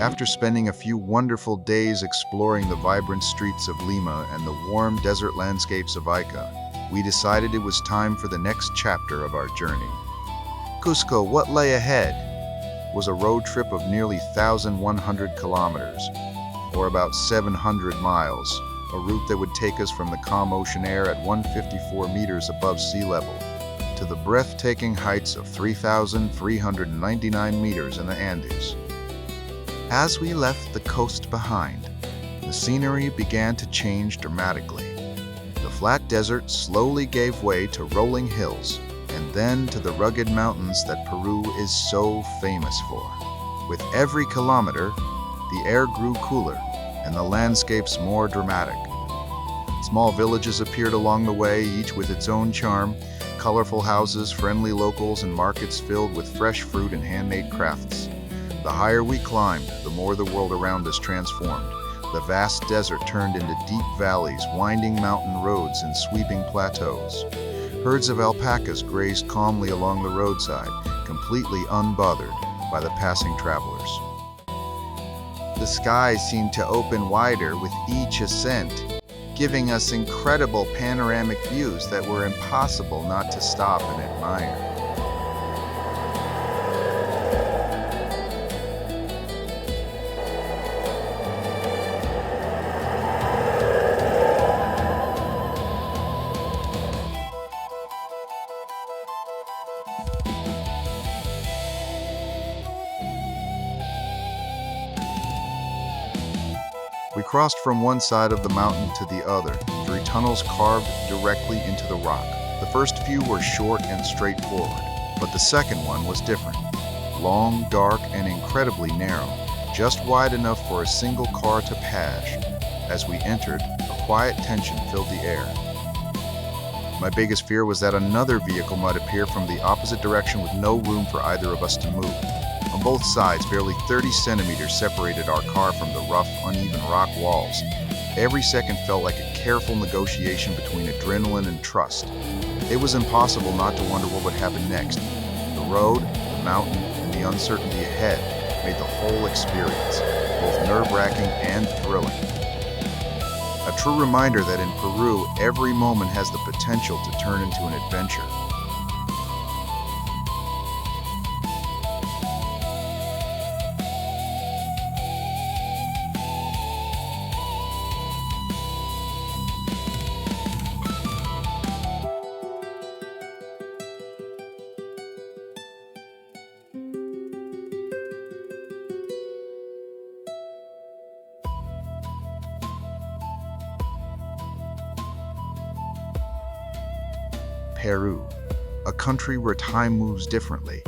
After spending a few wonderful days exploring the vibrant streets of Lima and the warm desert landscapes of Ica, we decided it was time for the next chapter of our journey. Cusco, what lay ahead, was a road trip of nearly 1,100 kilometers, or about 700 miles, a route that would take us from the calm ocean air at 154 meters above sea level to the breathtaking heights of 3,399 meters in the Andes. As we left the coast behind, the scenery began to change dramatically. The flat desert slowly gave way to rolling hills, and then to the rugged mountains that Peru is so famous for. With every kilometer, the air grew cooler and the landscapes more dramatic. Small villages appeared along the way, each with its own charm, colorful houses, friendly locals, and markets filled with fresh fruit and handmade crafts. The higher we climbed, the more the world around us transformed. The vast desert turned into deep valleys, winding mountain roads, and sweeping plateaus. Herds of alpacas grazed calmly along the roadside, completely unbothered by the passing travelers. The sky seemed to open wider with each ascent, giving us incredible panoramic views that were impossible not to stop and admire. We crossed from one side of the mountain to the other, through tunnels carved directly into the rock. The first few were short and straightforward, but the second one was different. Long, dark, and incredibly narrow, just wide enough for a single car to pass. As we entered, a quiet tension filled the air. My biggest fear was that another vehicle might appear from the opposite direction with no room for either of us to move. On both sides, barely 30 centimeters separated our car from the rough, uneven rock walls. Every second felt like a careful negotiation between adrenaline and trust. It was impossible not to wonder what would happen next. The road, the mountain, and the uncertainty ahead made the whole experience both nerve-wracking and thrilling. A true reminder that in Peru, every moment has the potential to turn into an adventure. Peru, a country where time moves differently,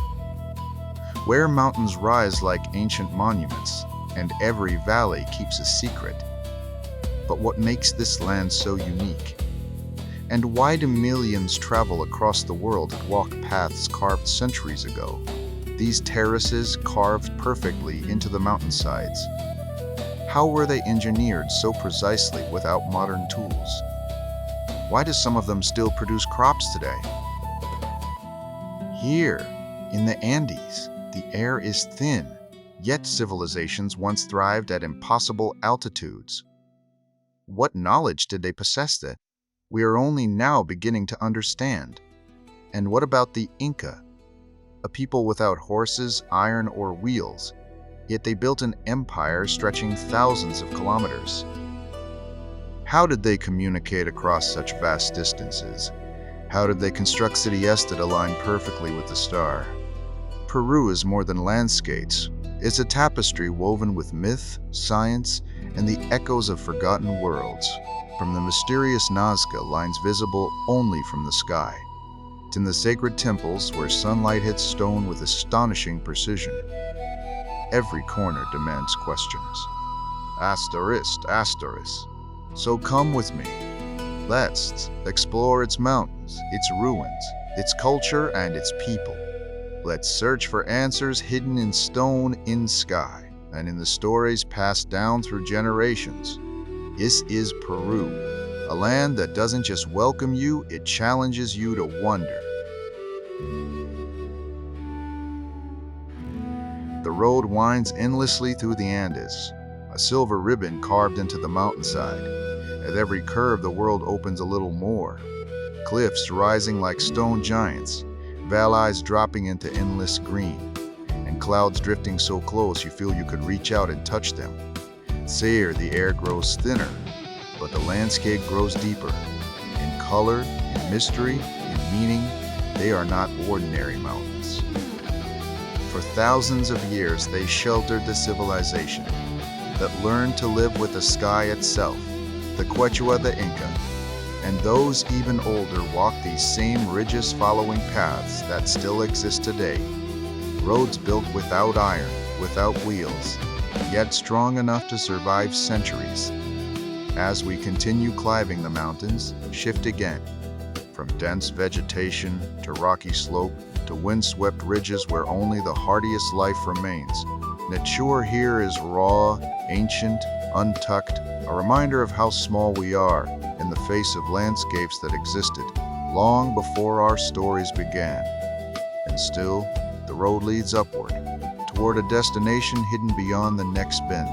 where mountains rise like ancient monuments and every valley keeps a secret. But what makes this land so unique? And why do millions travel across the world and walk paths carved centuries ago? These terraces carved perfectly into the mountainsides. How were they engineered so precisely without modern tools? Why do some of them still produce crops today? Here, in the Andes, the air is thin, yet civilizations once thrived at impossible altitudes. What knowledge did they possess that we are only now beginning to understand? And what about the Inca, a people without horses, iron, or wheels, yet they built an empire stretching thousands of kilometers? How did they communicate across such vast distances? How did they construct cities that align perfectly with the star? Peru is more than landscapes. It's a tapestry woven with myth, science, and the echoes of forgotten worlds. From the mysterious Nazca lines visible only from the sky, to the sacred temples where sunlight hits stone with astonishing precision. Every corner demands questions. Asterisk. So come with me. Let's explore its mountains, its ruins, its culture, and its people. Let's search for answers hidden in stone, in sky, and in the stories passed down through generations. This is Peru, a land that doesn't just welcome you, it challenges you to wonder. The road winds endlessly through the Andes, a silver ribbon carved into the mountainside. At every curve, the world opens a little more. Cliffs rising like stone giants, valleys dropping into endless green, and clouds drifting so close you feel you could reach out and touch them. There, the air grows thinner, but the landscape grows deeper. In color, in mystery, in meaning, they are not ordinary mountains. For thousands of years, they sheltered the civilization that learned to live with the sky itself, the Quechua, the Inca, and those even older walk these same ridges following paths that still exist today. Roads built without iron, without wheels, yet strong enough to survive centuries. As we continue climbing the mountains, shift again, from dense vegetation to rocky slope to windswept ridges where only the hardiest life remains. Nature here is raw, ancient, untucked, a reminder of how small we are in the face of landscapes that existed long before our stories began. And still, the road leads upward, toward a destination hidden beyond the next bend.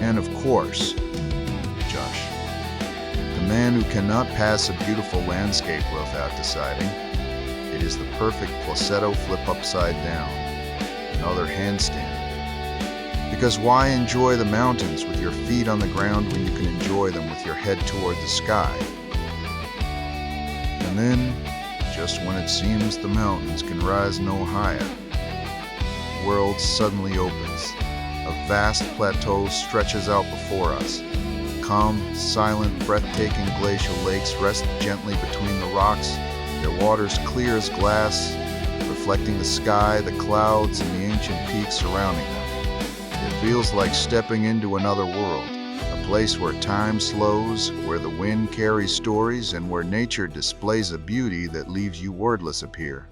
And of course, Josh, the man who cannot pass a beautiful landscape without deciding it is the perfect falsetto flip upside down, another handstand. Because why enjoy the mountains with your feet on the ground when you can enjoy them with your head toward the sky? And then, just when it seems the mountains can rise no higher, the world suddenly opens. A vast plateau stretches out before us. Calm, silent, breathtaking glacial lakes rest gently between the rocks, their waters clear as glass, reflecting the sky, the clouds, and the ancient peaks surrounding them. It feels like stepping into another world, a place where time slows, where the wind carries stories, and where nature displays a beauty that leaves you wordless up here.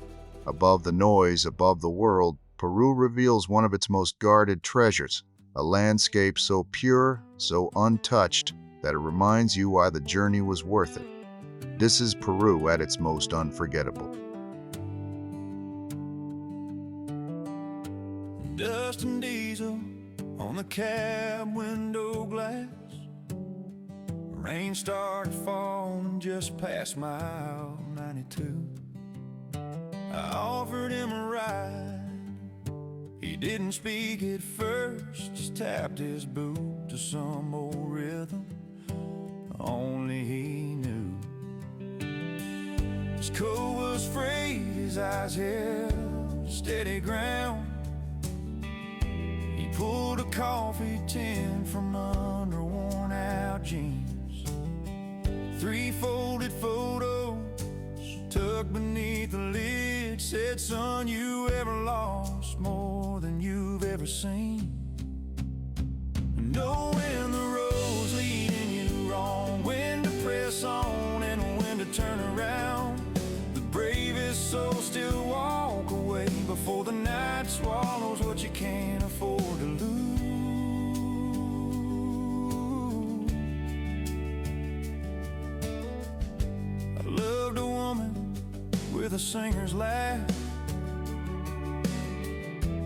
Above the noise, above the world, Peru reveals one of its most guarded treasures, a landscape so pure, so untouched, that it reminds you why the journey was worth it. This is Peru at its most unforgettable. Dust and diesel on the cab window glass. Rain started falling just past mile 92. I offered him a ride. He didn't speak at first, just tapped his boot to some old rhythm only he knew. His coat was frayed, his eyes held steady ground. He pulled a coffee tin from under worn out jeans. 3 folded photos tucked beneath the lid said, "Son, you ever lost more than you've ever seen? Know when the road's leading you wrong, when to press on and when to turn around. The bravest souls still walk away before the night swallows what you can't afford to lose." I loved a woman with a singer's laugh.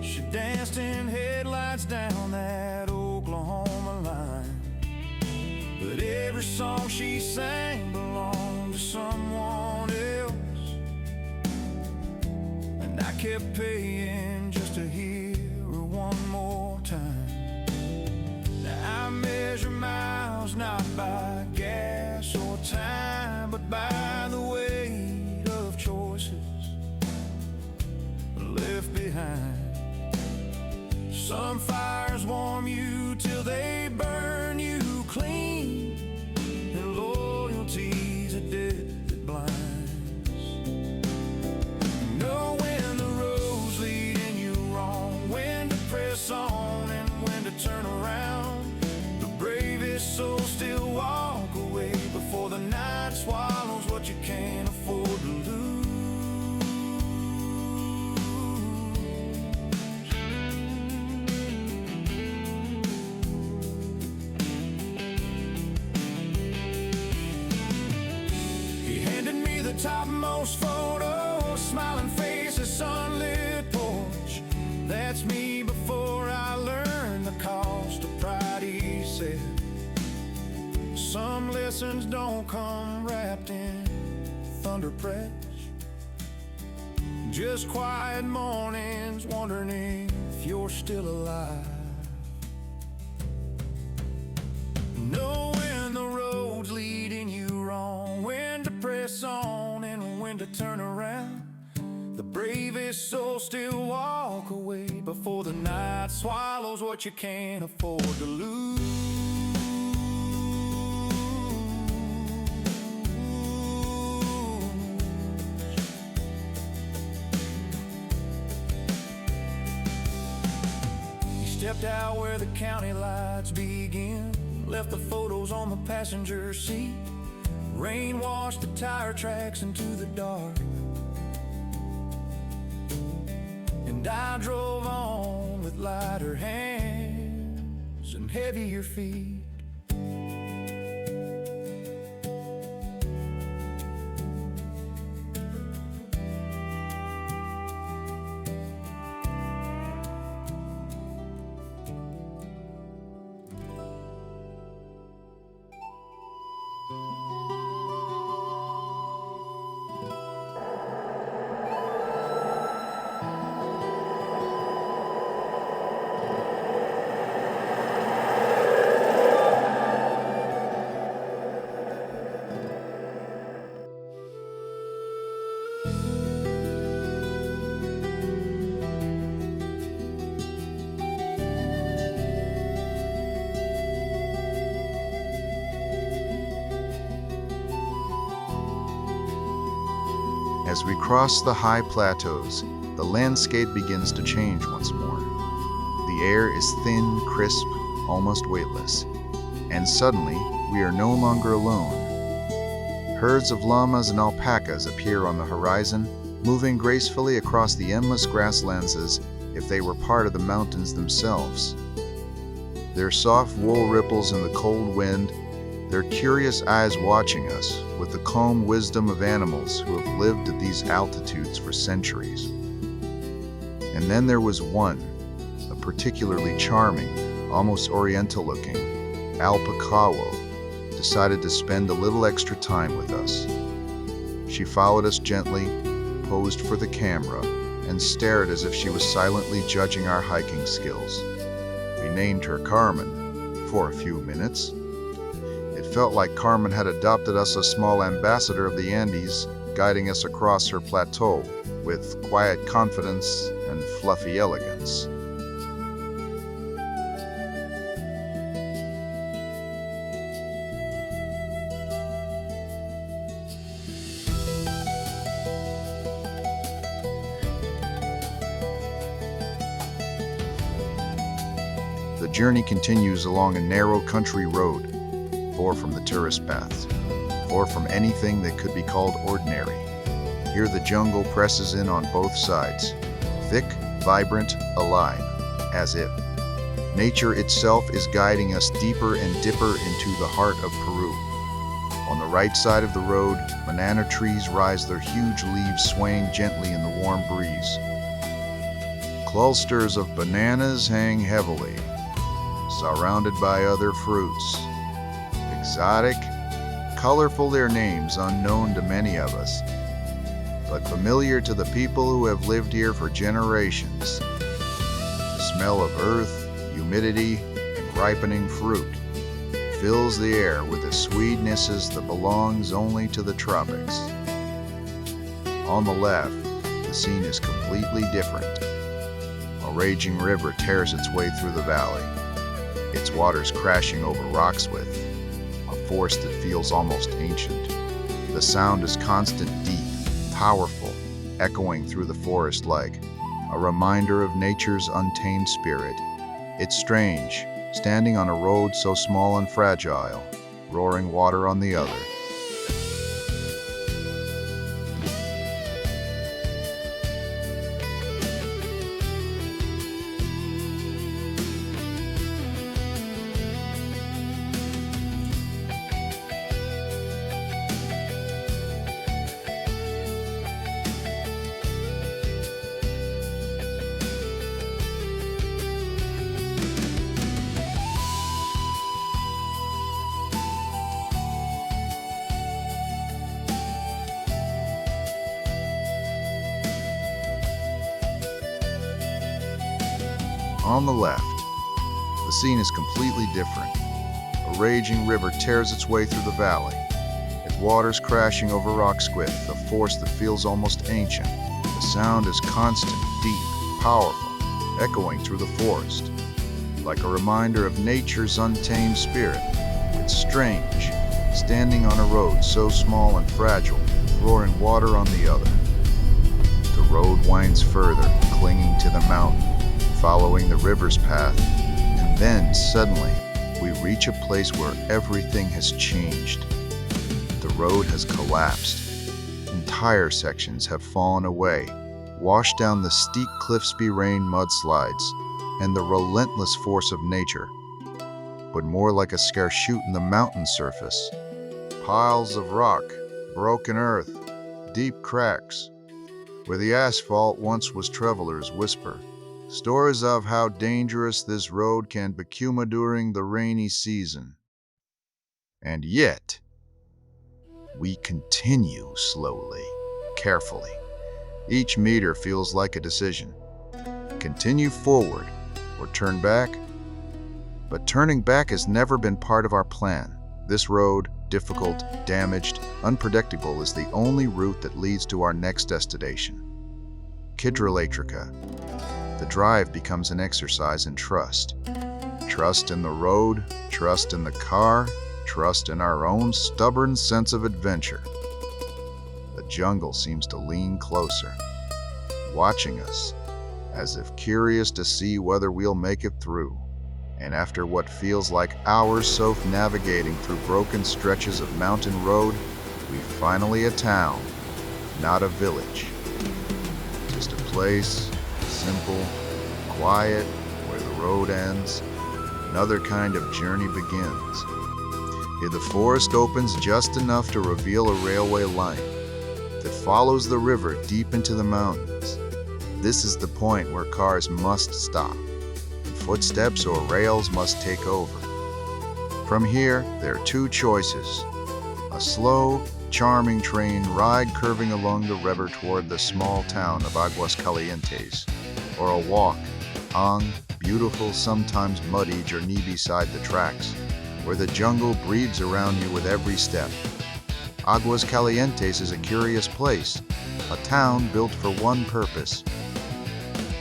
She danced in headlights down that Oklahoma line. But every song she sang belonged to someone else, and I kept paying just to hear Some fires warm you till they burn you clean, and loyalty's a debt that blinds. Know when the road's leading you wrong, when to press on and when to turn around. The bravest souls still walk away before the night swallows what you can't afford to lose. Topmost photo, smiling faces, sunlit porch. That's me before I learned the cost of pride, he said. Some lessons don't come wrapped in thunder press, just quiet mornings wondering if you're still alive. Know when the road's leading you wrong, when to press on and when to turn around. The bravest souls still walk away before the night swallows what you can't afford to lose. He stepped out where the county lights begin, left the photos on the passenger seat. Rain washed the tire tracks into the dark, and I drove on with lighter hands and heavier feet. As we cross the high plateaus, the landscape begins to change once more. The air is thin, crisp, almost weightless, and suddenly we are no longer alone. Herds of llamas and alpacas appear on the horizon, moving gracefully across the endless grasslands as if they were part of the mountains themselves. Their soft wool ripples in the cold wind, their curious eyes watching us with the calm wisdom of animals who have lived at these altitudes for centuries. And then there was one, a particularly charming, almost oriental-looking alpacawo, decided to spend a little extra time with us. She followed us gently, posed for the camera, and stared as if she was silently judging our hiking skills. We named her Carmen for a few minutes. It felt like Carmen had adopted us, a small ambassador of the Andes, guiding us across her plateau with quiet confidence and fluffy elegance. The journey continues along a narrow country road, far from the tourist paths, far from anything that could be called ordinary. Here the jungle presses in on both sides, thick, vibrant, alive, as if nature itself is guiding us deeper and dipper into the heart of Peru. On the right side of the road, banana trees rise, their huge leaves swaying gently in the warm breeze. Clusters of bananas hang heavily, surrounded by other fruits. Exotic, colorful, their names unknown to many of us, but familiar to the people who have lived here for generations. The smell of earth, humidity, and ripening fruit fills the air with a sweetness that belongs only to the tropics. On the left, the scene is completely different. A A raging river tears its way through the valley, its waters crashing over rocks with a force that feels almost ancient. The sound is constant, deep, powerful, echoing through the forest like a reminder of nature's untamed spirit. It's strange, standing on a road so small and fragile, roaring water on the other. On the left, the scene is completely different. A raging river tears its way through the valley, its waters crashing over rocks with a force that feels almost ancient. The sound is constant, deep, powerful, echoing through the forest, like a reminder of nature's untamed spirit. It's strange, standing on a road so small and fragile, roaring water on the other. The road winds further, clinging to the mountain, following the river's path, and then suddenly we reach a place where everything has changed. The road has collapsed. Entire sections have fallen away, washed down the steep cliffs behind mudslides and the relentless force of nature, but more like a scar shoot in the mountain surface. Piles of rock, broken earth, deep cracks, where the asphalt once was travelers' whisper. Stories of how dangerous this road can become during the rainy season. And yet, we continue slowly, carefully. Each meter feels like a decision. Continue forward or turn back. But turning back has never been part of our plan. This road, difficult, damaged, unpredictable, is the only route that leads to our next destination, Hidroelectrica. The drive becomes an exercise in trust. Trust in the road, trust in the car, trust in our own stubborn sense of adventure. The jungle seems to lean closer, watching us, as if curious to see whether we'll make it through. And after what feels like hours of navigating through broken stretches of mountain road, we finally a town, not a village. Just a place, simple, quiet, where the road ends, another kind of journey begins. Here the forest opens just enough to reveal a railway line that follows the river deep into the mountains. This is the point where cars must stop, and footsteps or rails must take over. From here, there are two choices: a slow, charming train ride curving along the river toward the small town of Aguas Calientes, or a walk, beautiful, sometimes muddy journey beside the tracks, where the jungle breathes around you with every step. Aguas Calientes is a curious place, a town built for one purpose: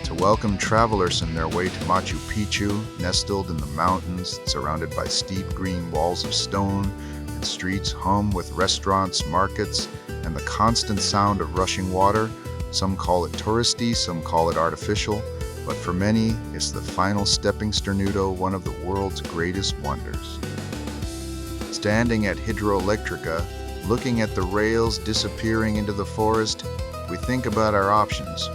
to welcome travelers on their way to Machu Picchu, nestled in the mountains, surrounded by steep green walls of stone, and streets hum with restaurants, markets, and the constant sound of rushing water. Some call it touristy, some call it artificial, but for many, it's the final stepping stone, one of the world's greatest wonders. Standing at Hidroelectrica, looking at the rails disappearing into the forest, we think about our options.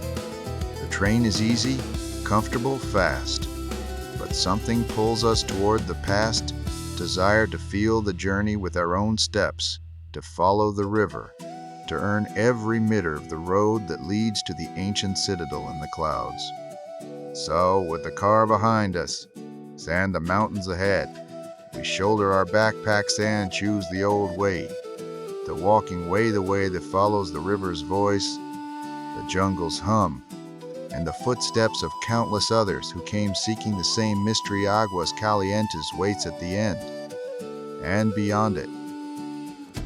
The train is easy, comfortable, fast, but something pulls us toward the past, desire to feel the journey with our own steps, to follow the river, to earn every meter of the road that leads to the ancient citadel in the clouds. So, with the car behind us, and the mountains ahead, we shoulder our backpacks and choose the old way, the walking way, the way that follows the river's voice, the jungle's hum, and the footsteps of countless others who came seeking the same mystery. Aguas Calientes waits at the end. And beyond it,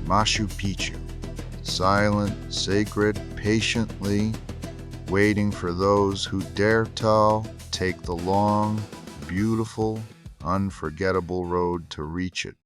Machu Picchu, silent, sacred, patiently waiting for those who dare to take the long, beautiful, unforgettable road to reach it.